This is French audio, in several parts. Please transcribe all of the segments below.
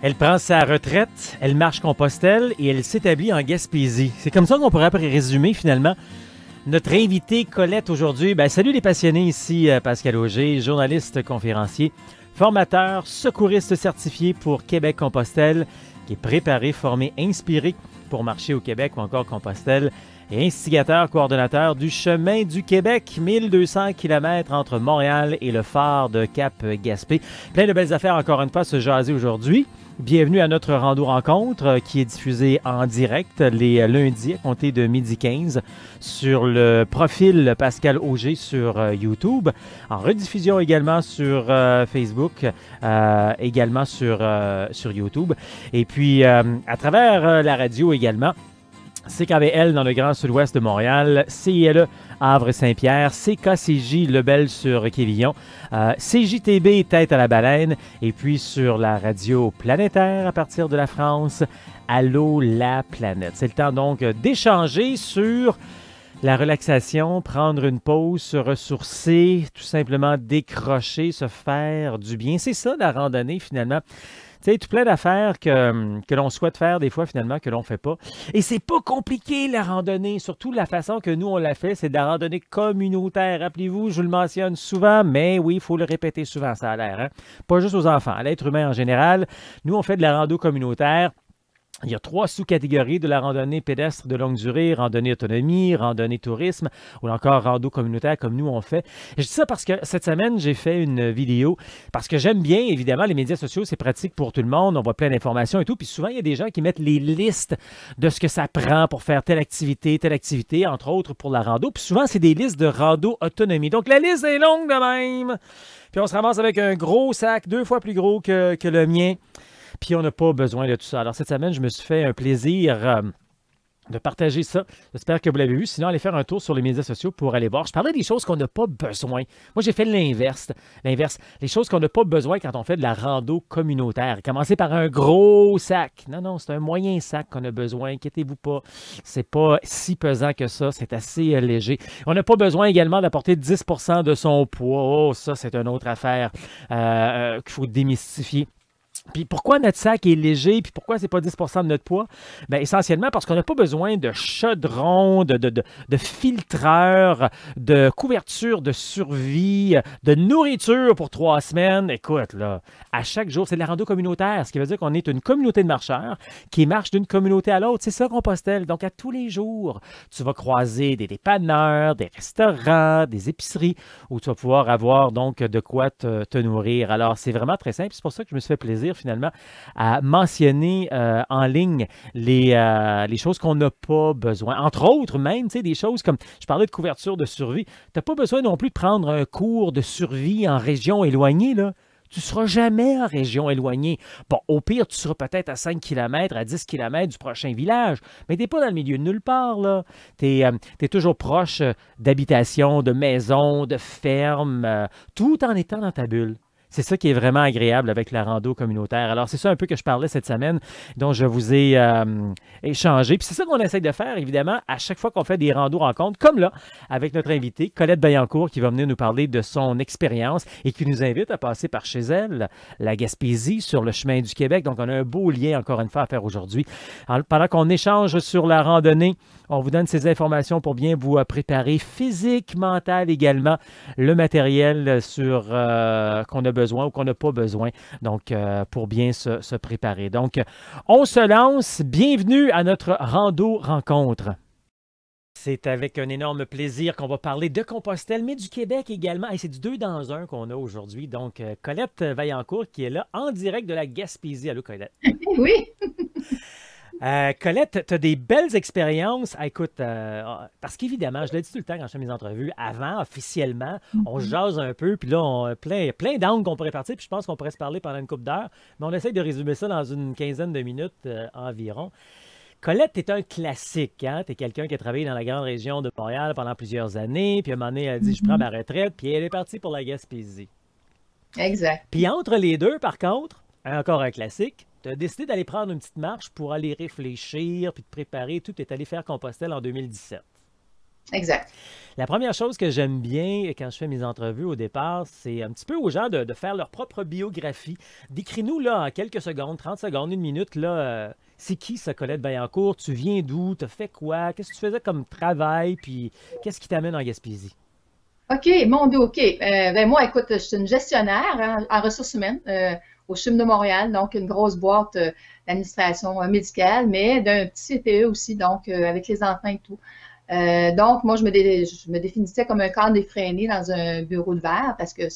Elle prend sa retraite, elle marche Compostelle et elle s'établit en Gaspésie. C'est comme ça qu'on pourrait résumer finalement notre invitée Colette aujourd'hui. Salut les passionnés, ici Pascal Auger, journaliste conférencier, formateur, secouriste certifié pour Québec-Compostelle, qui est préparé, formé, inspiré pour marcher au Québec ou encore Compostelle, et instigateur, coordonnateur du Chemin du Québec, 1200 km entre Montréal et le phare de Cap-Gaspé. Plein de belles affaires encore une fois à se jaser aujourd'hui. Bienvenue à notre rando rencontre qui est diffusée en direct les lundis à compter de 12h15 sur le profil Pascal Auger sur YouTube, en rediffusion également sur Facebook, également sur YouTube, et puis à travers la radio également. CKVL dans le Grand Sud-Ouest de Montréal, CILE Havre-Saint-Pierre, CKCJ Lebel sur Quévillon, CJTB Tête à la Baleine, et puis sur la radio planétaire à partir de la France, Allô la planète. C'est le temps donc d'échanger sur la relaxation, prendre une pause, se ressourcer, tout simplement décrocher, se faire du bien. C'est ça la randonnée finalement. Tu sais, tout plein d'affaires que l'on souhaite faire des fois, finalement, que l'on ne fait pas. Et c'est pas compliqué, la randonnée. Surtout la façon que nous, on l'a fait, c'est de la randonnée communautaire. Rappelez-vous, je vous le mentionne souvent, mais oui, il faut le répéter souvent, ça a l'air. Hein? Pas juste aux enfants, à l'être humain en général. Nous, on fait de la rando communautaire. Il y a 3 sous-catégories de la randonnée pédestre de longue durée, randonnée autonomie, randonnée tourisme ou encore rando communautaire comme nous on fait. Et je dis ça parce que cette semaine, j'ai fait une vidéo parce que j'aime bien, évidemment, les médias sociaux, c'est pratique pour tout le monde, on voit plein d'informations et tout. Puis souvent, il y a des gens qui mettent les listes de ce que ça prend pour faire telle activité, entre autres pour la rando. Puis souvent, c'est des listes de rando autonomie. Donc, la liste est longue de même. Puis on se ramasse avec un gros sac, 2 fois plus gros que le mien. Puis on n'a pas besoin de tout ça. Alors cette semaine, je me suis fait un plaisir de partager ça. J'espère que vous l'avez vu. Sinon, allez faire un tour sur les médias sociaux pour aller voir. Je parlais des choses qu'on n'a pas besoin. Moi, j'ai fait l'inverse. Les choses qu'on n'a pas besoin quand on fait de la rando communautaire. Commencez par un gros sac. Non, c'est un moyen sac qu'on a besoin. Inquiétez-vous pas. C'est pas si pesant que ça. C'est assez léger. On n'a pas besoin également d'apporter 10 % de son poids. Oh, ça, c'est une autre affaire qu'il faut démystifier. Puis pourquoi notre sac est léger, puis pourquoi c'est pas 10 % de notre poids? Bien, essentiellement parce qu'on n'a pas besoin de chaudron, de filtreur, de couverture de survie, de nourriture pour 3 semaines. Écoute, là, à chaque jour, c'est de la rando communautaire, ce qui veut dire qu'on est une communauté de marcheurs qui marche d'une communauté à l'autre. C'est ça, Compostelle. Donc, à tous les jours, tu vas croiser des dépanneurs, des restaurants, des épiceries où tu vas pouvoir avoir donc de quoi te nourrir. Alors, c'est vraiment très simple. C'est pour ça que je me suis fait plaisir finalement à mentionner en ligne les choses qu'on n'a pas besoin. Entre autres, même, tu sais, des choses comme, je parlais de couverture de survie. Tu n'as pas besoin non plus de prendre un cours de survie en région éloignée, là. Tu ne seras jamais en région éloignée. Bon, au pire, tu seras peut-être à 5 km, à 10 km du prochain village, mais tu n'es pas dans le milieu de nulle part, là. Tu es toujours proche d'habitations, de maisons, de fermes, tout en étant dans ta bulle. C'est ça qui est vraiment agréable avec la rando communautaire. Alors, c'est ça un peu que je parlais cette semaine, dont je vous ai échangé. Puis c'est ça qu'on essaie de faire, évidemment, à chaque fois qu'on fait des randos rencontres, comme là, avec notre invitée, Colette Vaillancourt, qui va venir nous parler de son expérience et qui nous invite à passer par chez elle, la Gaspésie, sur le chemin du Québec. Donc, on a un beau lien, encore une fois, à faire aujourd'hui. Alors, pendant qu'on échange sur la randonnée, on vous donne ces informations pour bien vous préparer physique, mental également, le matériel sur qu'on a besoin ou qu'on n'a pas besoin, donc pour bien se préparer. Donc, on se lance. Bienvenue à notre rando rencontre. C'est avec un énorme plaisir qu'on va parler de Compostelle, mais du Québec également. Et c'est du 2 dans 1 qu'on a aujourd'hui. Donc, Colette Vaillancourt qui est là en direct de la Gaspésie. Allô, Colette. Oui. Colette, tu as des belles expériences. Écoute, parce qu'évidemment, je l'ai dit tout le temps quand je fais mes entrevues, avant, officiellement, on jase un peu, puis là, on a plein d'angles qu'on pourrait partir, puis je pense qu'on pourrait se parler pendant une couple d'heures, mais on essaie de résumer ça dans une quinzaine de minutes environ. Colette, tu es un classique, hein? Tu es quelqu'un qui a travaillé dans la grande région de Montréal pendant plusieurs années, puis à un moment donné, elle a dit, je prends ma retraite, puis elle est partie pour la Gaspésie. Exact. Puis entre les deux, par contre, encore un classique, tu as décidé d'aller prendre une petite marche pour aller réfléchir puis te préparer. Tout est allé faire Compostelle en 2017. exact. La première chose que j'aime bien quand je fais mes entrevues au départ, c'est un petit peu aux gens de faire leur propre biographie. Décris-nous là en quelques secondes, 30 secondes, une minute, là, c'est qui ça, Colette Vaillancourt? Tu viens d'où? Tu as fait quoi? Qu'est-ce que tu faisais comme travail? Puis qu'est-ce qui t'amène en Gaspésie? OK, mon Dieu, OK. Ben moi, écoute, je suis une gestionnaire hein, en ressources humaines au CHUM de Montréal, donc une grosse boîte d'administration médicale, mais d'un petit CPE aussi, donc avec les enfants et tout. Donc, moi, je me définissais comme un cadre effréné dans un bureau de verre parce que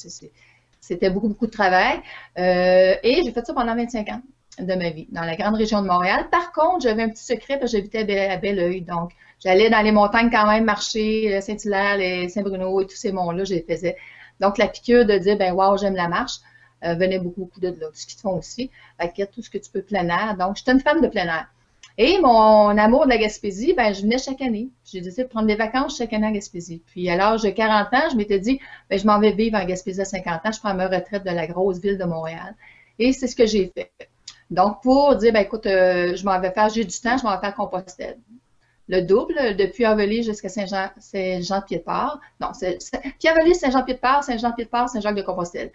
c'était beaucoup, beaucoup de travail. Et j'ai fait ça pendant 25 ans de ma vie, dans la grande région de Montréal. Par contre, j'avais un petit secret parce que j'habitais à Belleuil. Donc, j'allais dans les montagnes quand même marcher, Saint-Hilaire, les Saint-Bruno et tous ces monts-là, je les faisais. Donc, la piqûre de dire, ben, wow, j'aime la marche, venait beaucoup, beaucoup de là. Ce qu'ils font aussi. Fait que tout ce que tu peux plein air. Donc, j'étais une femme de plein air. Et mon amour de la Gaspésie, ben, je venais chaque année. J'ai décidé de prendre des vacances chaque année en Gaspésie. Puis à l'âge de 40 ans, je m'étais dit, ben, je m'en vais vivre en Gaspésie à 50 ans, je prends ma retraite de la grosse ville de Montréal. Et c'est ce que j'ai fait. Donc, pour dire, ben, écoute, je m'en vais faire, j'ai du temps, je m'en vais faire Compostelle. Le double, depuis Envelé jusqu'à Saint-Jean-Pied-de-Port. Non, Pierre-Envelé, Saint-Jean-Pied-de-Port, Saint-Jean-Pied-de-Port, Saint-Jacques-de-Compostelle.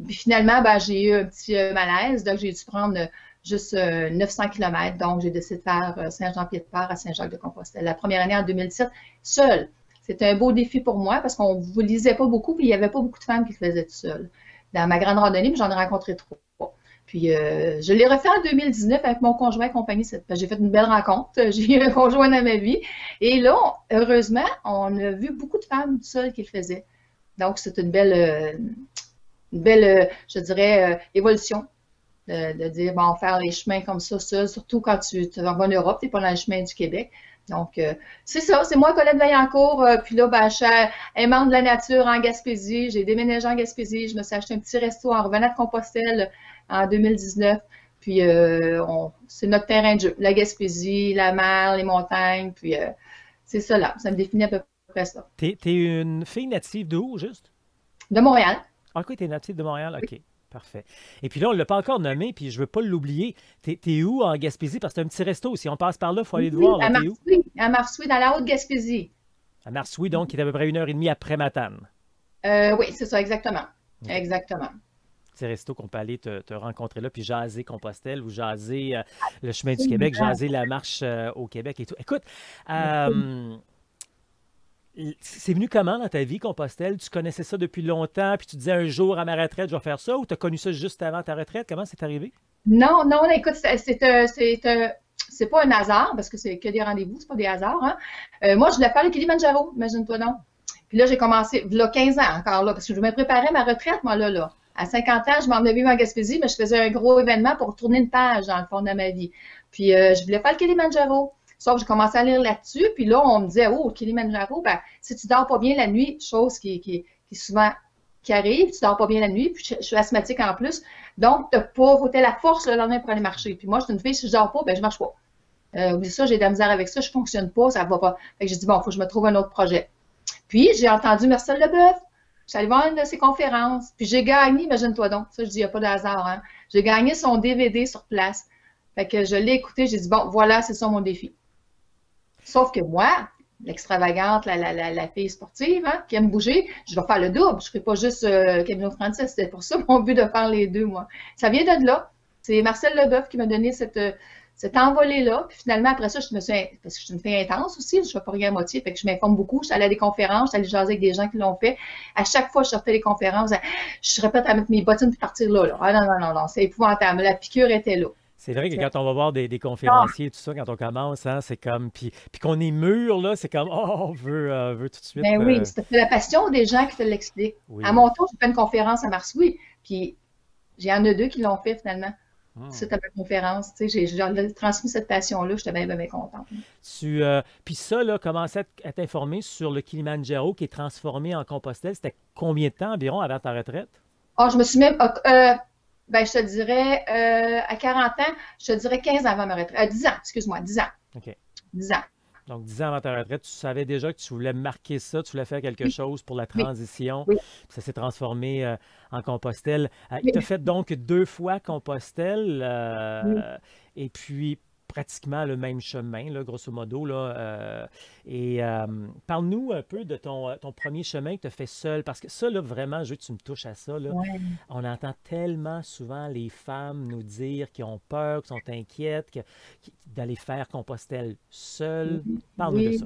Puis finalement, ben, j'ai eu un petit malaise, donc j'ai dû prendre juste 900 km. Donc, j'ai décidé de faire Saint-Jean-Pied-de-Port à Saint-Jacques-de-Compostelle. La première année en 2017, seule. C'était un beau défi pour moi parce qu'on ne lisait pas beaucoup, puis il n'y avait pas beaucoup de femmes qui le faisaient tout seul. Dans ma grande randonnée, j'en ai rencontré trois. Puis je l'ai refait en 2019 avec mon conjoint et compagnie. J'ai fait une belle rencontre. J'ai eu un conjoint dans ma vie. Et là, heureusement, on a vu beaucoup de femmes seules qui le faisaient. Donc, c'est une belle, je dirais, évolution de dire, bon, faire les chemins comme ça, seul, surtout quand tu vas en Europe, tu n'es pas dans les chemins du Québec. Donc, c'est ça, c'est moi, Colette Vaillancourt. Puis là, ben, je suis aimante de la nature en Gaspésie. J'ai déménagé en Gaspésie. Je me suis acheté un petit resto en revenant de Compostelle en 2019. Puis, c'est notre terrain de jeu. La Gaspésie, la mer, les montagnes. Puis, c'est ça là. Ça me définit à peu près ça. T'es une fille native de où, juste? De Montréal. Ah, ok, t'es native de Montréal? Oui. Ok, parfait. Et puis là, on ne l'a pas encore nommé, puis je veux pas l'oublier. T'es où en Gaspésie? Parce que c'est un petit resto. Si on passe par là, il faut aller te Oui, voir, là. T'es où? À Marsoui, dans la Haute-Gaspésie. À Marsouis, donc, qui est à peu près 1h30 après Matane. Oui, c'est ça, exactement. OK. Exactement. Petit resto qu'on peut aller te rencontrer là, puis jaser Compostelle ou jaser le chemin du Québec, Absolument. jaser la marche au Québec et tout. Écoute, euh, c'est venu comment dans ta vie, Compostelle? Tu connaissais ça depuis longtemps, puis tu te disais un jour à ma retraite, je vais faire ça, ou tu as connu ça juste avant ta retraite? Comment c'est arrivé? Non, non, écoute, c'est pas un hasard, parce que c'est que des rendez-vous, c'est pas des hasards, hein. Moi, je voulais faire le Kilimandjaro, imagine-toi donc. Puis là, j'ai commencé, il y a 15 ans encore, là, parce que je me préparais à ma retraite, moi, là. À 50 ans, je m'en venais vivre en Gaspésie, mais je faisais un gros événement pour tourner une page, dans le fond de ma vie. Puis, je voulais faire le Kilimandjaro. Sauf que j'ai commencé à lire là-dessus, puis là, on me disait, oh, le Kilimandjaro, ben, si tu dors pas bien la nuit, chose qui souvent qui arrive, tu dors pas bien la nuit, puis je suis asthmatique en plus, donc t'as pas, faut la force le lendemain pour aller marcher. Puis moi, je suis une fille, si je dors pas, ben je marche pas. Oublie ça, j'ai de la misère avec ça, je fonctionne pas, ça va pas. Fait que j'ai dit, bon, faut que je me trouve un autre projet. Puis, j'ai entendu Marcel Leboeuf. Je suis allée voir une de ses conférences. Puis, j'ai gagné, imagine-toi donc. Ça, je dis, il n'y a pas de hasard, hein. J'ai gagné son DVD sur place. Fait que je l'ai écouté, j'ai dit, bon, voilà, c'est ça mon défi. Sauf que moi, l'extravagante, la fille sportive, hein, qui aime bouger, je vais faire le double. Je ne ferai pas juste Camino Francis. C'était pour ça mon but de faire les deux, moi. Ça vient de là. C'est Marcel Leboeuf qui m'a donné cette envolée-là. Puis finalement, après ça, parce que je suis une fille intense aussi, je ne fais pas rien à moitié, fait que je m'informe beaucoup. Je suis allée à des conférences, je suis allée jaser avec des gens qui l'ont fait. À chaque fois que je sortais des conférences, je serais prête à mettre mes bottines et partir là. Ah non, non, non, non, c'est épouvantable. La piqûre était là. C'est vrai que C'est- quand on va voir des Ah, conférenciers et tout ça, quand on commence, hein, c'est comme. Puis qu'on est mûr, là, c'est comme, oh, on veut tout de suite. ben oui, c'est la passion des gens qui te l'expliquent. À Oui. mon tour, j'ai fait une conférence à Marsouille, puis il y en a deux qui l'ont fait finalement. Hmm. Suite à ma conférence, tu sais, j'ai transmis cette passion-là, j'étais bien, bien, bien contente. Puis ça, là, commencer à t'informer sur le Kilimandjaro qui est transformé en Compostelle, c'était combien de temps environ avant ta retraite? Ah, je me suis même, ben, je te dirais, à 40 ans, je te dirais 15 ans avant ma retraite. 10 ans, excuse-moi, 10 ans. OK. 10 ans. Donc, 10 ans avant ta retraite, tu savais déjà que tu voulais marquer ça, tu voulais faire quelque Oui, chose pour la oui, transition. oui, Puis ça s'est transformé en Compostelle. Tu as oui, fait donc 2 fois Compostelle. oui. Et puis, pratiquement le même chemin, là, grosso modo. Là, parle-nous un peu de ton premier chemin que tu as fait seul, parce que ça, là, vraiment, je veux que tu me touches à ça. Là. Ouais. On entend tellement souvent les femmes nous dire qu'ils ont peur, qu'ils sont inquiètes, d'aller faire Compostelle seules. Parle-nous de ça.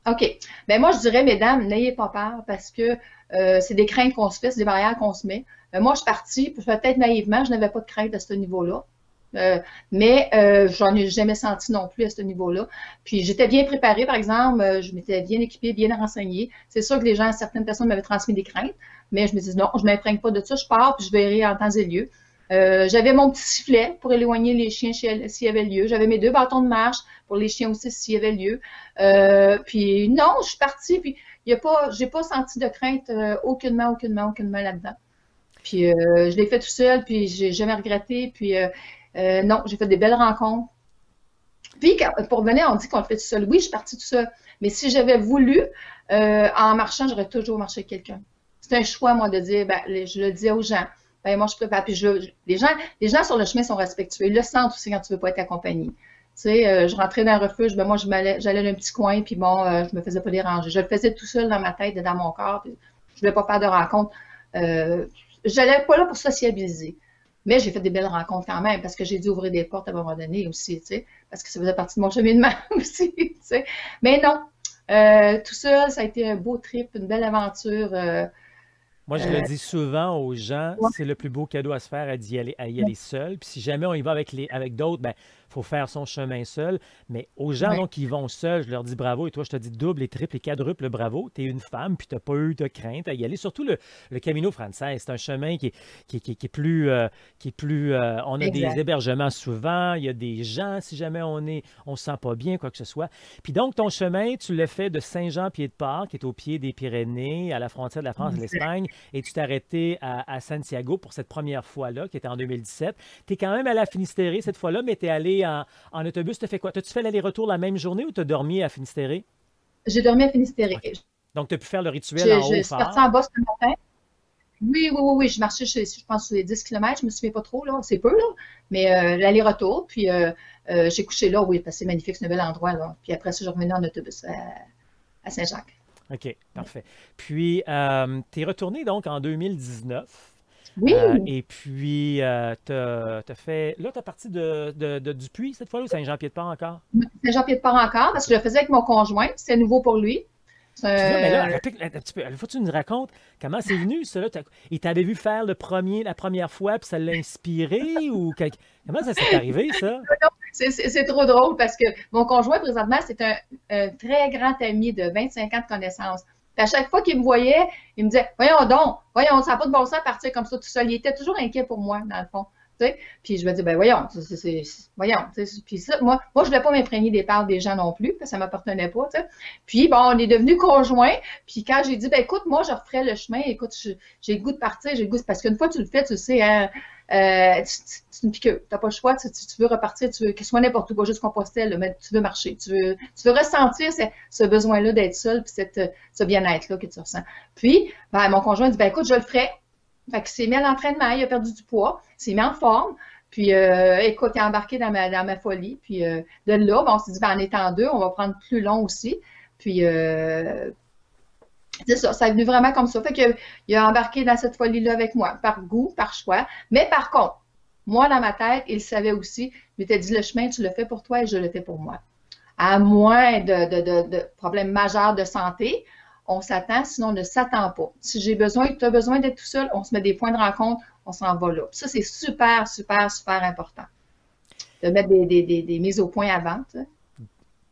Oui. OK. Ben moi, je dirais, mesdames, n'ayez pas peur parce que c'est des craintes qu'on se fait, c'est des barrières qu'on se met. Moi, je suis partie, peut-être naïvement, je n'avais pas de crainte à ce niveau-là. Mais j'en ai jamais senti non plus à ce niveau-là. Puis j'étais bien préparée, par exemple, je m'étais bien équipée, bien renseignée. C'est sûr que certaines personnes m'avaient transmis des craintes, mais je me disais non, je ne m'imprègne pas de ça, je pars, puis je verrai en temps et lieu. J'avais mon petit sifflet pour éloigner les chiens s'il y avait lieu. J'avais mes 2 bâtons de marche pour les chiens aussi s'il y avait lieu. Puis non, je suis partie, puis j'ai pas senti de crainte aucunement là-dedans. Puis je l'ai fait tout seul, puis j'ai jamais regretté. Puis non, j'ai fait des belles rencontres. Puis pour revenir, on dit qu'on le fait tout seul. Oui, je suis partie tout seul. Mais si j'avais voulu, en marchant, j'aurais toujours marché avec quelqu'un. C'est un choix, moi, de dire, ben, je le dis aux gens. Ben, moi, je prépare. Puis les gens sur le chemin sont respectueux. Ils le sentent aussi quand tu veux pas être accompagné. Tu sais, je rentrais dans un refuge, ben moi, j'allais dans un petit coin, puis bon, je me faisais pas déranger. Je le faisais tout seul dans ma tête et dans mon corps. Puis je voulais pas faire de rencontres. J'allais pas là pour sociabiliser. Mais j'ai fait des belles rencontres quand même, parce que j'ai dû ouvrir des portes à un moment donné aussi, tu sais, parce que ça faisait partie de mon cheminement aussi, tu sais. Mais non, tout ça, ça a été un beau trip, une belle aventure. Moi, je le dis souvent aux gens, Ouais, c'est le plus beau cadeau à se faire à y aller seul. Puis si jamais on y va avec d'autres, ben, faut faire son chemin seul. Mais aux gens ouais, donc, qui y vont seuls, je leur dis bravo. Et toi, je te dis double et triple et quadruple bravo. Tu es une femme, puis tu n'as pas eu de crainte à y aller. Surtout le Camino Frances, c'est un chemin qui est plus, on a des exact. hébergements souvent, il y a des gens si jamais on se sent pas bien, quoi que ce soit. Puis donc, ton chemin, tu l'as fait de Saint-Jean-Pied-de-Port, qui est au pied des Pyrénées, à la frontière de la France et de Exact. l'Espagne, et tu t'es arrêté à Santiago pour cette première fois-là, qui était en 2017. Tu es quand même allé à Finistéré cette fois-là, mais tu es allé en autobus. Tu as fait quoi? T'as-tu fait l'aller-retour la même journée ou tu as dormi à Finistéré? J'ai dormi à Finistéré. OK. Donc, tu as pu faire le rituel en haut Je suis partie phare. en bas ce matin. Oui. Je marchais, je pense, sur les 10 kilomètres. Je me souviens pas trop, là. C'est peu, là. Mais l'aller-retour. Puis j'ai couché là, oui, parce que c'est magnifique, c'est un bel endroit, là. Puis après ça, je suis revenue en autobus à Saint-Jacques. OK, parfait. Puis, tu es retourné donc en 2019. Oui, Et puis, tu as fait. Là, tu as parti de Dupuis cette fois-là ou Saint-Jean-Pied-de-Port encore? Saint-Jean-Pied-de-Port encore, parce que je le faisais avec mon conjoint. C'était nouveau pour lui. Puis là, mais là, C'est un petit peu, faut que tu nous racontes comment c'est venu, ça, là? Il t'avait vu faire la première fois, puis ça l'a inspiré ou comment ça s'est arrivé, ça? c'est trop drôle parce que mon conjoint, présentement, c'est un très grand ami de 25 ans de connaissance. Puis à chaque fois qu'il me voyait, il me disait, voyons, ça n'a pas de bon sens de partir comme ça tout seul. Il était toujours inquiet pour moi, dans le fond. Tu sais? Puis je me dis, ben voyons, voyons. Tu sais. Puis ça, moi, je ne voulais pas m'imprégner des parts des gens non plus, parce que ça ne m'appartenait pas. Tu sais. Puis bon, on est devenus conjoints. Puis quand j'ai dit, ben écoute, moi, je referais le chemin. Écoute, j'ai le goût de partir, j'ai le goût. Parce qu'une fois que tu le fais, tu sais, hein, c'est une piqûre. Tu n'as pas le choix. Tu veux repartir, que ce soit n'importe où, pas juste Compostelle, là, mais tu veux marcher. Tu veux ressentir ce besoin-là d'être seul, puis ce bien-être-là que tu ressens. Puis, ben, mon conjoint dit, ben écoute, je le ferai. Fait qu'il s'est mis à l'entraînement, il a perdu du poids, il s'est mis en forme. Puis, écoute, il a embarqué dans ma folie. Puis, de là, ben, on s'est dit, ben, en étant deux, on va prendre plus long aussi. Puis, c'est ça, ça est venu vraiment comme ça. Fait qu'il a embarqué dans cette folie-là avec moi, par goût, par choix. Mais par contre, moi, dans ma tête, il savait aussi, il m'était dit, le chemin, tu le fais pour toi et je le fais pour moi. À moins de problèmes majeurs de santé, on s'attend, sinon on ne s'attend pas. Si tu as besoin d'être tout seul, on se met des points de rencontre, on s'en va là. Puis ça, c'est super, super, super important. De mettre des mises au point avant. Tu sais.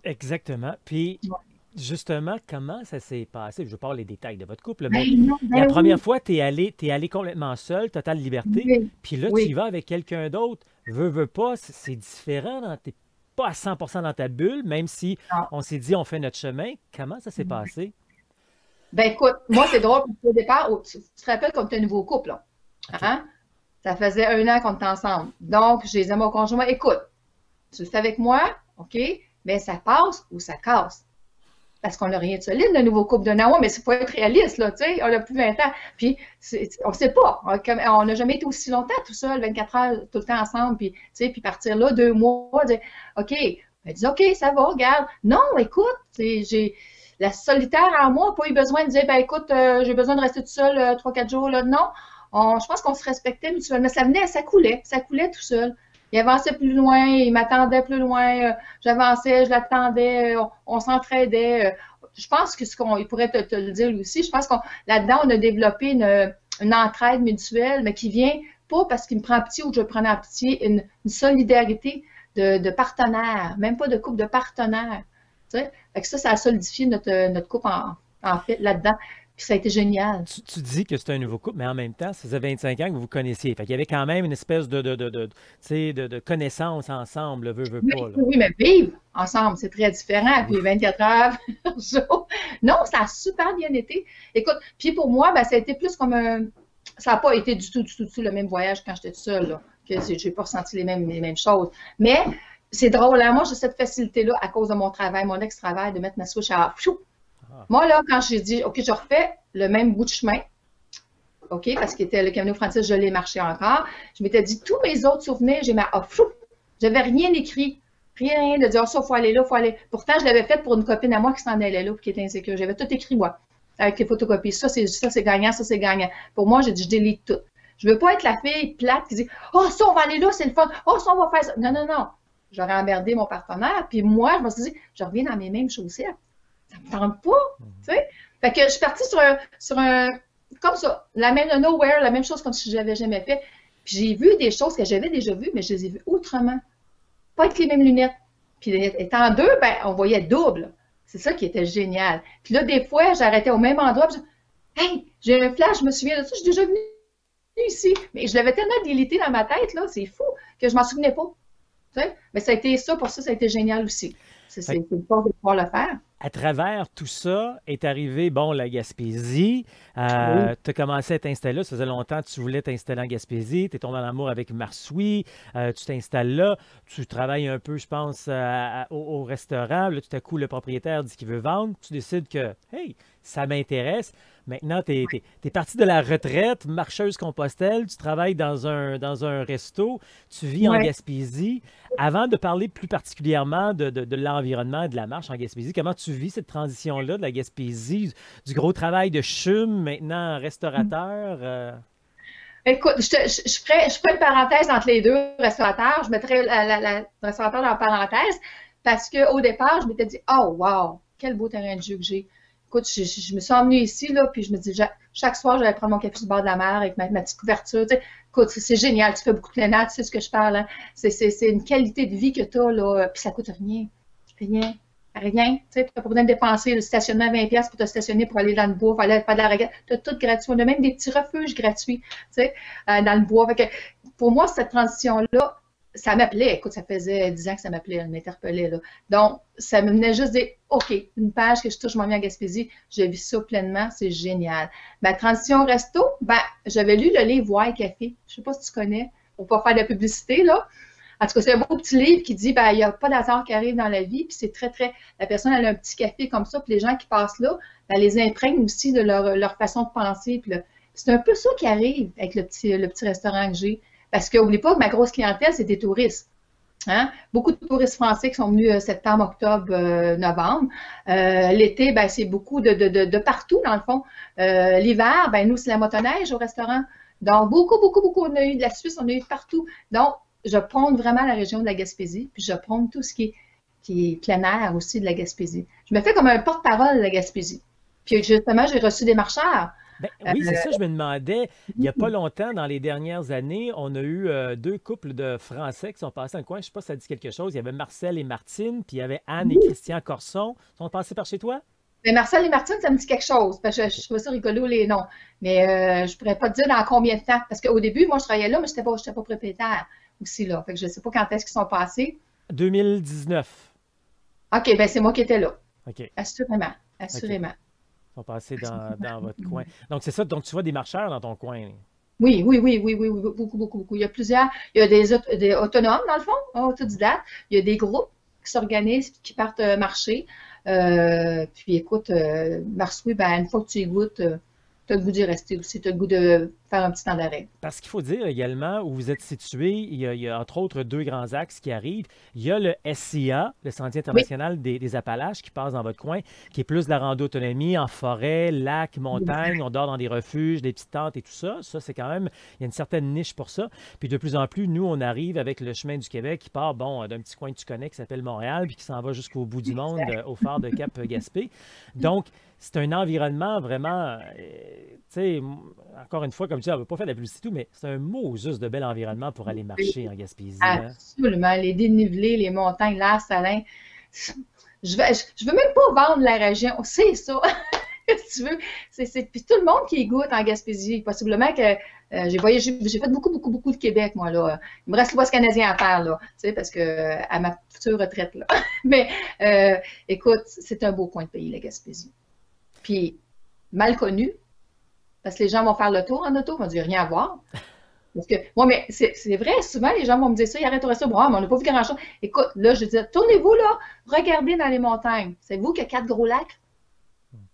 Exactement. Puis, Ouais. justement, comment ça s'est passé? Je parle les détails de votre couple, mais Ben non, la ben première oui, fois, t'es allé complètement seul, totale liberté, oui, puis là, tu y oui. vas avec quelqu'un d'autre, veux pas, c'est différent, t'es pas à 100% dans ta bulle, même si Non. on s'est dit on fait notre chemin. Comment ça s'est passé? Ben écoute, moi, c'est drôle, parce qu'au départ, tu te rappelles qu'on était un nouveau couple, là. OK. Hein? Ça faisait 1 an qu'on était ensemble. Donc, j'ai dit à mon conjoint, écoute, tu le fais avec moi, OK, mais ça passe ou ça casse. parce qu'on n'a rien de solide, le nouveau couple d'un an. Ouais, mais il faut être réaliste, là, tu sais, on a plus 20 ans. Puis, on ne sait pas. On n'a jamais été aussi longtemps tout seul, 24 heures, tout le temps ensemble, puis, tu sais, puis partir là, 2 mois, dire, OK, ben, dis, OK, ça va, regarde. Non, écoute, j'ai la solitaire en moi n'a pas eu besoin de dire, ben, écoute, j'ai besoin de rester tout seul 3-4 jours, là. Non, je pense qu'on se respectait mutuellement. Ça coulait tout seul. Il avançait plus loin, il m'attendait plus loin, j'avançais, je l'attendais, on s'entraidait. Je pense que il pourrait te le dire lui aussi, je pense qu'on là-dedans, on a développé une entraide mutuelle, mais qui vient pas parce qu'il me prend pitié ou que je le prends en pitié, une solidarité de partenaires, même pas de couple, de partenaires. Tu sais? Fait que ça a solidifié notre couple en fait là-dedans. Puis ça a été génial. Tu dis que c'est un nouveau couple, mais en même temps, ça faisait 25 ans que vous vous connaissiez. Fait qu'il y avait quand même une espèce de connaissance ensemble, veux Oui, pas, là. oui, mais vivre ensemble, c'est très différent. Puis 24 heures par jour. Non, ça a super bien été. Écoute, puis pour moi, ben, ça a été plus comme un. Ça n'a pas été du tout le même voyage quand j'étais toute seule, là. Que j'ai pas ressenti les mêmes choses. Mais c'est drôle, hein? Moi, j'ai cette facilité-là à cause de mon travail, mon ex-travail, de mettre ma switch à off. Moi, là, quand j'ai dit, OK, je refais le même bout de chemin, OK, parce que le Camino Francis, je l'ai marché encore, je m'étais dit, tous mes autres souvenirs, j'ai ma off. J'avais rien écrit, rien de dire, oh, ça, il faut aller là, il faut aller. Pourtant, je l'avais fait pour une copine à moi qui s'en allait là, qui était insécure. J'avais tout écrit, moi, avec les photocopies. Ça, c'est gagnant, ça, c'est gagnant. Pour moi, j'ai dit, je délite tout. Je veux pas être la fille plate qui dit, oh, ça, on va aller là, c'est le fun. Oh, ça, on va faire ça. Non, non, non. J'aurais emmerdé mon partenaire, puis moi, je me suis dit, je reviens dans mes mêmes chaussettes. Ça me tente pas, tu sais. Fait que je suis partie sur un comme ça, la même nowhere, la même chose comme si je l'avais jamais fait. Puis j'ai vu des choses que j'avais déjà vues, mais je les ai vues autrement. Pas avec les mêmes lunettes. Puis étant deux, ben, on voyait double. C'est ça qui était génial. Puis là, des fois, j'arrêtais au même endroit, puis je hey, j'ai un flash, je me souviens de ça, je suis déjà venue ici. Mais je l'avais tellement délité dans ma tête, là, c'est fou, que je m'en souvenais pas. Tu sais? Mais ça a été ça, pour ça, ça a été génial aussi. C'est une force de pouvoir le faire. À travers tout ça est arrivé, bon, la Gaspésie. Tu as commencé à t'installer là. Ça faisait longtemps que tu voulais t'installer en Gaspésie. Tu es tombé en amour avec Marsoui. Tu t'installes là. Tu travailles un peu, je pense, au restaurant. Là, tout à coup, le propriétaire dit qu'il veut vendre. Tu décides que, hey, ça m'intéresse. Maintenant, tu es parti de la retraite, marcheuse Compostelle. Tu travailles dans un resto. Tu vis en Gaspésie. Avant de parler plus particulièrement de l'environnement et de la marche en Gaspésie, comment tu vis cette transition-là de la Gaspésie, du gros travail de CHUM, maintenant restaurateur? Écoute, je ferais une parenthèse entre les deux restaurateurs. Je mettrais la restaurateur dans la parenthèse parce qu'au départ, je m'étais dit, oh, wow, quel beau terrain de jeu que j'ai. Écoute, je me suis emmenée ici, là, puis je me dis, chaque soir, j'allais prendre mon café sur le bord de la mer avec ma petite couverture. Tu sais. Écoute, c'est génial, tu fais beaucoup de plein air, tu sais ce que je parle. Hein? C'est une qualité de vie que tu as, là, puis ça coûte rien. Rien. Rien. Tu sais, tu n'as pas besoin de dépenser le stationnement à 20$ pour te stationner pour aller dans le bois, pour aller faire de la regatta. Tu as tout gratuit. On a même des petits refuges gratuits, tu sais, dans le bois. Fait que, pour moi, cette transition-là, ça m'appelait. Écoute, ça faisait 10 ans que ça m'appelait, elle m'interpellait, là. Donc, ça me venait juste dire, OK, une page que je touche, je m'en viens en Gaspésie, je vis ça pleinement, c'est génial. Ma transition resto, ben, j'avais lu le livre Why Café. Je sais pas si tu connais, pour pas faire de la publicité, là. En tout cas, c'est un beau petit livre qui dit, ben, il n'y a pas d'hasard qui arrive dans la vie, puis c'est très, très, la personne, elle a un petit café comme ça, puis les gens qui passent là, ben, les imprègnent aussi de leur façon de penser, puis c'est un peu ça qui arrive avec le petit restaurant que j'ai. Parce qu'oublie pas que ma grosse clientèle, c'est des touristes. Hein? Beaucoup de touristes français qui sont venus septembre, octobre, novembre. L'été, ben, c'est beaucoup de partout, dans le fond. L'hiver, ben, nous, c'est la motoneige au restaurant. Donc, beaucoup. On a eu de la Suisse, on a eu de partout. Donc, je prône vraiment la région de la Gaspésie, puis je prône tout ce qui est plein air aussi de la Gaspésie. Je me fais comme un porte-parole de la Gaspésie. Puis, justement, j'ai reçu des marcheurs. Ben, oui, c'est ça, je me demandais. Il n'y a pas longtemps, dans les dernières années, on a eu 2 couples de Français qui sont passés dans le coin. Je ne sais pas si ça dit quelque chose. Il y avait Marcel et Martine, puis il y avait Anne et Christian Corson. Ils sont passés par chez toi? Mais Marcel et Martine, ça me dit quelque chose. Parce que je trouvais ça rigolo, les noms. Mais je ne pourrais pas te dire dans combien de temps. Parce qu'au début, moi, je travaillais là, mais je n'étais pas propriétaire aussi là. Fait que je ne sais pas quand est-ce qu'ils sont passés. 2019. OK, ben c'est moi qui étais là. OK. Assurément. Okay. Ils sont passés dans votre coin. Donc, c'est ça. Donc, tu vois des marcheurs dans ton coin. Oui. Beaucoup. Il y a plusieurs. Il y a des autonomes, dans le fond, autodidactes. Il y a des groupes qui s'organisent, qui partent marcher. Puis écoute, Marsouin, ben, une fois que tu y goûtes, tu as le goût d'y rester aussi, tu as le goût de faire un petit temps d'arrêt. Parce qu'il faut dire également où vous êtes situé, il y a entre autres deux grands axes qui arrivent. Il y a le SIA, le Sentier Oui, international des Appalaches, qui passe dans votre coin, qui est plus de la rando autonomie en forêt, lac, montagne. On dort dans des refuges, des petites tentes et tout ça. Ça, c'est quand même, il y a une certaine niche pour ça. Puis de plus en plus, nous, on arrive avec le chemin du Québec qui part, bon, d'un petit coin que tu connais qui s'appelle Montréal, puis qui s'en va jusqu'au bout du monde, exact. au phare de Cap-Gaspé. Donc, c'est un environnement vraiment, tu sais, encore une fois, comme tu dis, on ne va pas faire de la publicité, tout, mais c'est un mot juste de bel environnement pour aller marcher en Gaspésie, hein? Absolument. Les dénivelés, les montagnes, l'air salin. Je veux même pas vendre la région. C'est ça. Si tu veux. Puis tout le monde qui y goûte en Gaspésie. Possiblement que j'ai voyagé, j'ai fait beaucoup, beaucoup, beaucoup de Québec, moi, là. Il me reste l'Ouest canadien à faire, là. Tu sais, parce que à ma future retraite, là. Mais écoute, c'est un beau coin de pays, la Gaspésie. Puis mal connu, parce que les gens vont faire le tour en auto, ils vont dire rien à voir. Parce que, moi, mais c'est vrai, souvent les gens vont me dire ça, ils arrêtent au resto, bon, ah, mais on n'a pas vu grand-chose. Écoute, là, je dis, tournez-vous là, regardez dans les montagnes. Savez-vous qu'il y a 4 gros lacs?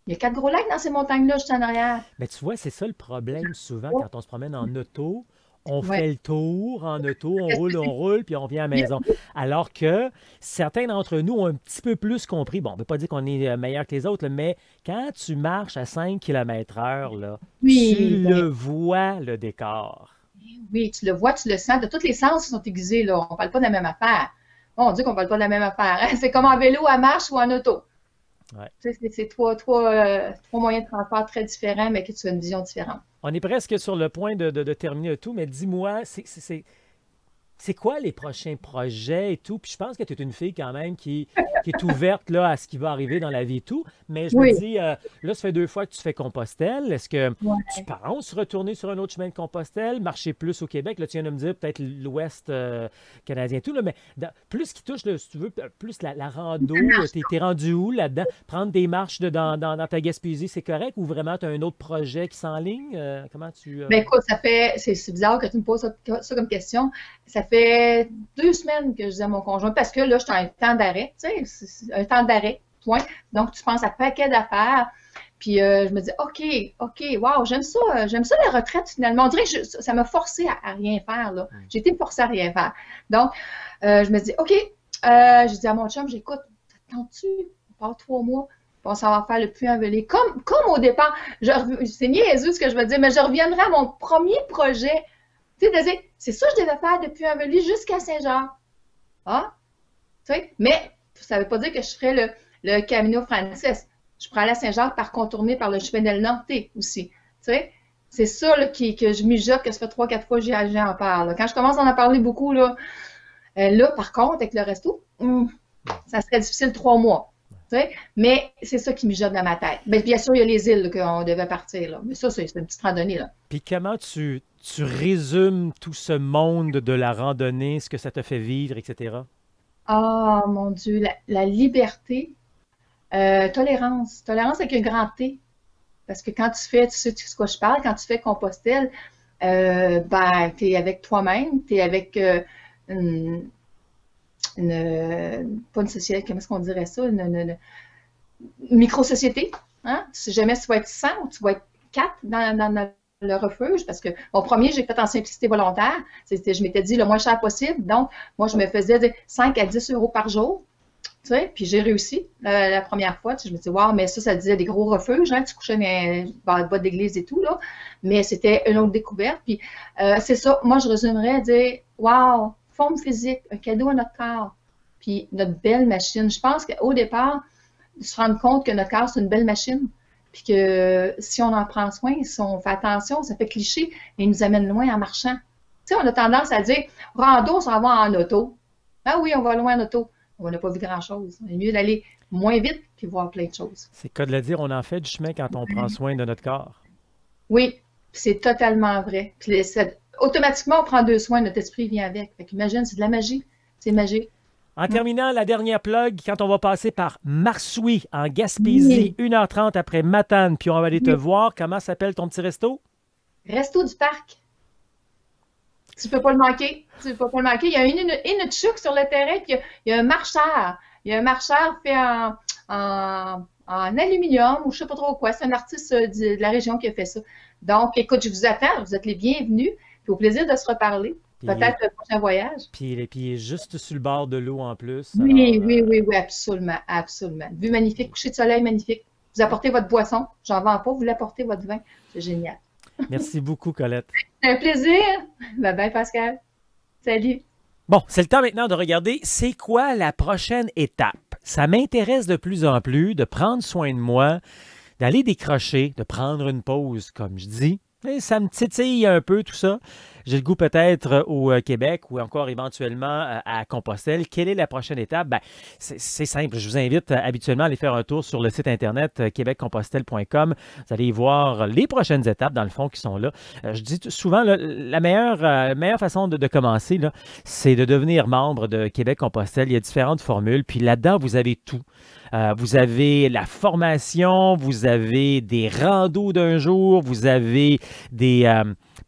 Il y a 4 gros lacs dans ces montagnes-là, juste en arrière. Mais tu vois, c'est ça le problème souvent Oh, quand on se promène en auto. On fait ouais. le tour en auto, Gaspésie. on roule, puis on vient à la maison. Alors que certains d'entre nous ont un petit peu plus compris. Bon, on ne veut pas dire qu'on est meilleur que les autres, là, mais quand tu marches à 5 km/h, là, tu Oui, ben, le vois, le décor. oui, tu le vois, tu le sens, de tous les sens qui sont aiguisés, là. On ne parle pas de la même affaire. Bon, on dit qu'on ne parle pas de la même affaire, hein. C'est comme en vélo, à marche ou en auto. Ouais. Tu sais, c'est trois moyens de transport très différents, mais que tu as une vision différente. On est presque sur le point de terminer le tout, mais dis-moi, c'est quoi les prochains projets et tout? Puis je pense que tu es une fille quand même qui est ouverte là, à ce qui va arriver dans la vie et tout. Mais je me Oui, dis, là, ça fait 2 fois que tu fais Compostelle. Est-ce que tu ouais. penses retourner sur un autre chemin de Compostelle, marcher plus au Québec? Là, tu viens de me dire peut-être l'Ouest canadien et tout, là, mais plus qui touche, là, si tu veux, plus la rando, t'es rendu où là-dedans? Prendre des marches dans ta Gaspésie, c'est correct? Ou vraiment tu as un autre projet qui s'enligne? Comment tu... Ben écoute, c'est bizarre que tu me poses ça comme question. Ça fait 2 semaines que je dis à mon conjoint, parce que là, je suis en temps d'arrêt, tu sais, c'est un temps d'arrêt, point. Donc, tu penses à paquet d'affaires. Puis, je me dis, OK, wow, j'aime ça la retraite finalement. On dirait que ça m'a forcé à rien faire, là. Hmm. J'ai été forcée à rien faire. Donc, je me dis, OK, j'ai dit à mon chum, j'écoute, t'attends-tu? On part 3 mois. On s'en va faire le puits en velay. Comme au départ, c'est niaiseux ce que je veux dire, mais je reviendrai à mon premier projet. Tu sais, de dire, c'est ça que je devais faire depuis un velay jusqu'à Saint-Jean. Ah, tu sais, mais ça ne veut pas dire que je ferais le Camino Frances. Je pourrais aller à Saint-Jacques par contourner par le chemin del Norte aussi. Tu sais, c'est ça là, que je mijote, que ça fait 3, 4 fois que j'en parle. Là. Quand je commence à en parler beaucoup, là par contre, avec le resto, ça serait difficile 3 mois. Tu sais, mais c'est ça qui mijote dans ma tête. Bien sûr, il y a les îles qu'on devait partir. Là. Mais ça, c'est une petite randonnée. Là. Puis comment tu résumes tout ce monde de la randonnée, ce que ça te fait vivre, etc.? Ah, mon Dieu, la liberté, tolérance. Tolérance avec un grand T. Parce que quand tu fais, tu sais de quoi je parle, quand tu fais Compostelle, ben, tu es avec toi-même, tu es avec une, pas une société, comment est-ce qu'on dirait ça, une micro-société. Hein? Si jamais tu vas être 100 ou tu vas être 4 dans le refuge, parce que mon premier, j'ai fait en simplicité volontaire. Je m'étais dit le moins cher possible. Donc, moi, je me faisais 5 à 10 euros par jour. Tu sais, puis j'ai réussi la première fois. Tu sais, je me dis, wow, mais ça disait des gros refuges. Hein, tu couchais dans le bas d'église et tout. Là. Mais c'était une autre découverte. Puis c'est ça. Moi, je résumerais à dire, wow, forme physique, un cadeau à notre corps. Puis notre belle machine. Je pense qu'au départ, se rendre compte que notre corps, c'est une belle machine. Puis que si on en prend soin, si on fait attention, ça fait cliché et il nous amène loin en marchant. Tu sais, on a tendance à dire, rando, on s'en va en auto. Ah oui, on va loin en auto. On n'a pas vu grand-chose. Il est mieux d'aller moins vite puis voir plein de choses. C'est le cas de le dire, on en fait du chemin quand on prend soin de notre corps. Oui, c'est totalement vrai. Puis automatiquement, on prend 2 soins, notre esprit vient avec. Fait qu'imagine, c'est de la magie. C'est magique. En terminant, la dernière plug, quand on va passer par Marsouin, en Gaspésie, Oui, 1h30 après Matane, puis on va aller te oui. voir. Comment s'appelle ton petit resto? Resto du parc. Tu peux pas le manquer. Tu peux pas le manquer. Il y a une Inutchuk sur le terrain, puis il y a un marcheur. Il y a un marcheur fait en aluminium ou je ne sais pas trop quoi. C'est un artiste de la région qui a fait ça. Donc, écoute, je vous attends. Vous êtes les bienvenus. Puis au plaisir de se reparler. Peut-être le prochain voyage. Puis il est juste sur le bord de l'eau en plus. Oui, alors, oui, absolument, absolument. Vue magnifique, coucher de soleil magnifique. Vous apportez votre boisson. J'en vends pas, vous l'apportez votre vin. C'est génial. Merci beaucoup, Colette. C'est un plaisir. Bye-bye, Pascal. Salut. Bon, c'est le temps maintenant de regarder c'est quoi la prochaine étape. Ça m'intéresse de plus en plus de prendre soin de moi, d'aller décrocher, de prendre une pause, comme je dis. Et ça me titille un peu tout ça. J'ai le goût peut-être au Québec ou encore éventuellement à Compostelle. Quelle est la prochaine étape? Ben, c'est simple. Je vous invite habituellement à aller faire un tour sur le site internet québeccompostelle.com. Vous allez y voir les prochaines étapes, dans le fond, qui sont là. Je dis souvent, là, la meilleure façon de commencer, c'est de devenir membre de Québec-Compostelle. Il y a différentes formules. Puis là-dedans, vous avez tout. Vous avez la formation, vous avez des randos d'un jour, vous avez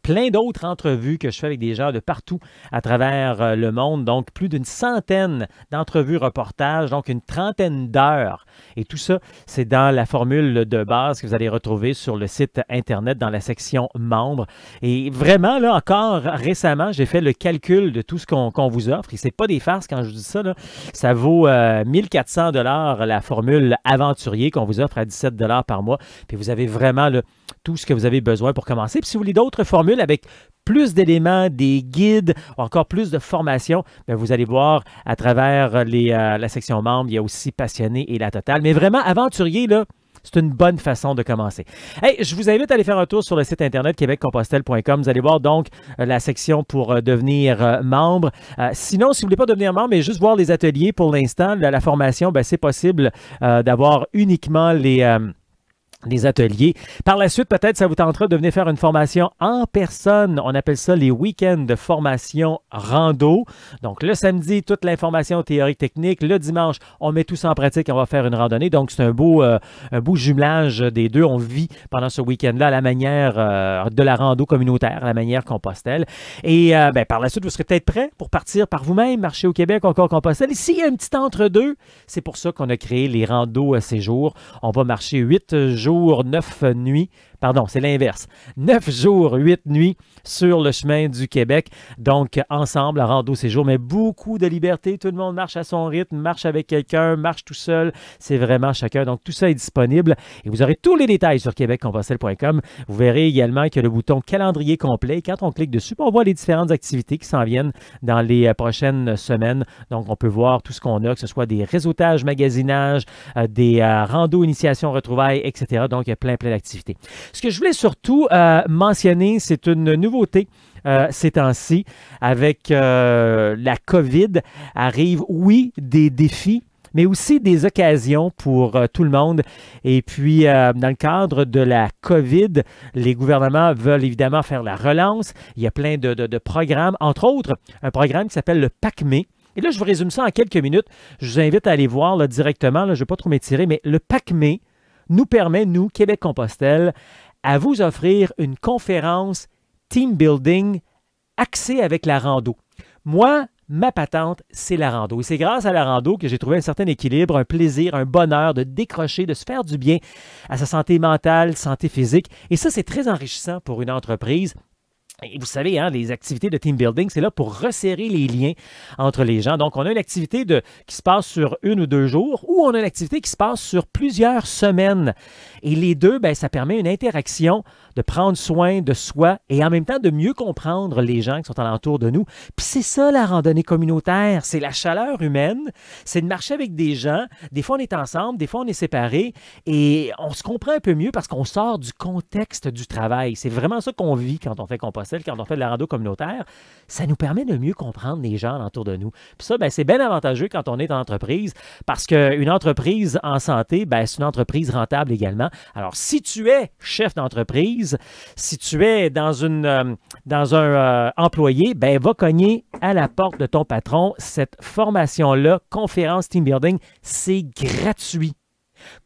plein d'autres entrevues que je fais avec des gens de partout à travers le monde. Donc, plus d'une centaine d'entrevues, reportages, donc une trentaine d'heures. Et tout ça, c'est dans la formule de base que vous allez retrouver sur le site Internet dans la section membres. Et vraiment, là, encore récemment, j'ai fait le calcul de tout ce qu'on vous offre. Et ce n'est pas des farces quand je dis ça. Là. Ça vaut 1400 $ la formule aventurier qu'on vous offre à 17 $ par mois. Puis vous avez vraiment là, tout ce que vous avez besoin pour commencer. Puis si vous voulez d'autres formules avec plus d'éléments, des guides, ou encore plus de formation, bien, vous allez voir à travers la section membres, il y a aussi passionné et la totale. Mais vraiment, aventurier, là, c'est une bonne façon de commencer. Hey, je vous invite à aller faire un tour sur le site internet québeccompostelle.com. Vous allez voir donc la section pour devenir membre. Sinon, si vous ne voulez pas devenir membre, mais juste voir les ateliers pour l'instant, la formation, c'est possible d'avoir uniquement les ateliers. Par la suite, peut-être, ça vous tentera de venir faire une formation en personne. On appelle ça les week-ends de formation rando. Donc, le samedi, toute l'information théorique technique. Le dimanche, on met tout ça en pratique. On va faire une randonnée. Donc, c'est un beau jumelage des deux. On vit pendant ce week-end-là à la manière de la rando communautaire, à la manière Compostelle. Et par la suite, vous serez peut-être prêt pour partir par vous-même, marcher au Québec, encore Compostelle. Ici, il y a un petit entre-deux. C'est pour ça qu'on a créé les randos séjours. On va marcher 8 jours, 9 nuits. Pardon, c'est l'inverse. 9 jours, 8 nuits sur le chemin du Québec. Donc, ensemble, à rando séjour, mais beaucoup de liberté. Tout le monde marche à son rythme, marche avec quelqu'un, marche tout seul. C'est vraiment chacun. Donc, tout ça est disponible. Et vous aurez tous les détails sur québeccompostelle.com. Vous verrez également qu'il y a le bouton calendrier complet. Quand on clique dessus, on voit les différentes activités qui s'en viennent dans les prochaines semaines. Donc, on peut voir tout ce qu'on a, que ce soit des réseautages, magasinage, des randos, initiations, retrouvailles, etc. Donc, il y a plein d'activités. Ce que je voulais surtout mentionner, c'est une nouveauté ces temps-ci avec la COVID. Arrivent, oui, des défis, mais aussi des occasions pour tout le monde. Et puis, dans le cadre de la COVID, les gouvernements veulent évidemment faire la relance. Il y a plein de programmes, entre autres, un programme qui s'appelle le PACME. Et là, je vous résume ça en quelques minutes. Je vous invite à aller voir là, directement. Là, je ne vais pas trop m'étirer, mais le PACME nous permet, nous, Québec-Compostelle, à vous offrir une conférence team building axée avec la rando. Moi, ma patente, c'est la rando. Et c'est grâce à la rando que j'ai trouvé un certain équilibre, un plaisir, un bonheur de décrocher, de se faire du bien à sa santé mentale, santé physique. Et ça, c'est très enrichissant pour une entreprise. Et vous savez, hein, les activités de team building, c'est là pour resserrer les liens entre les gens. Donc, on a une activité qui se passe sur 1 ou 2 jours ou on a une activité qui se passe sur plusieurs semaines. Et les deux, ça permet une interaction, de prendre soin de soi et en même temps de mieux comprendre les gens qui sont alentour de nous. Puis c'est ça la randonnée communautaire, c'est la chaleur humaine, c'est de marcher avec des gens. Des fois, on est ensemble, des fois, on est séparés et on se comprend un peu mieux parce qu'on sort du contexte du travail. C'est vraiment ça qu'on vit quand on fait Compostelle, quand on fait de la rando communautaire. Ça nous permet de mieux comprendre les gens autour de nous. Puis ça, c'est bien avantageux quand on est en entreprise parce qu'une entreprise en santé, c'est une entreprise rentable également. Alors, si tu es chef d'entreprise, si tu es dans un employé, va cogner à la porte de ton patron. Cette formation-là, conférence team building, c'est gratuit.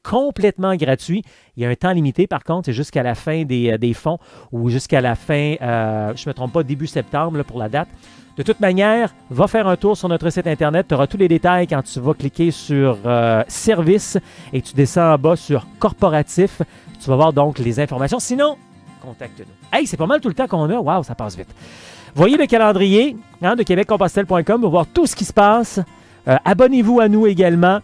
Complètement gratuit. Il y a un temps limité, par contre, c'est jusqu'à la fin des fonds ou jusqu'à la fin, je ne me trompe pas, début septembre là, pour la date. De toute manière, va faire un tour sur notre site Internet. Tu auras tous les détails quand tu vas cliquer sur Service et tu descends en bas sur Corporatif. Tu vas voir donc les informations. Sinon, contacte-nous. Hey, c'est pas mal tout le temps qu'on a. Waouh, ça passe vite. Voyez le calendrier de québeccompostelle.com pour voir tout ce qui se passe. Abonnez-vous à nous également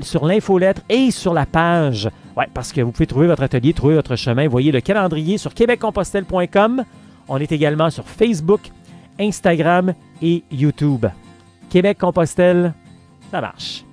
sur l'infolettre et sur la page. Ouais, parce que vous pouvez trouver votre atelier, trouver votre chemin. Voyez le calendrier sur québeccompostelle.com. On est également sur Facebook, Instagram et YouTube. Québec Compostelle, ça marche.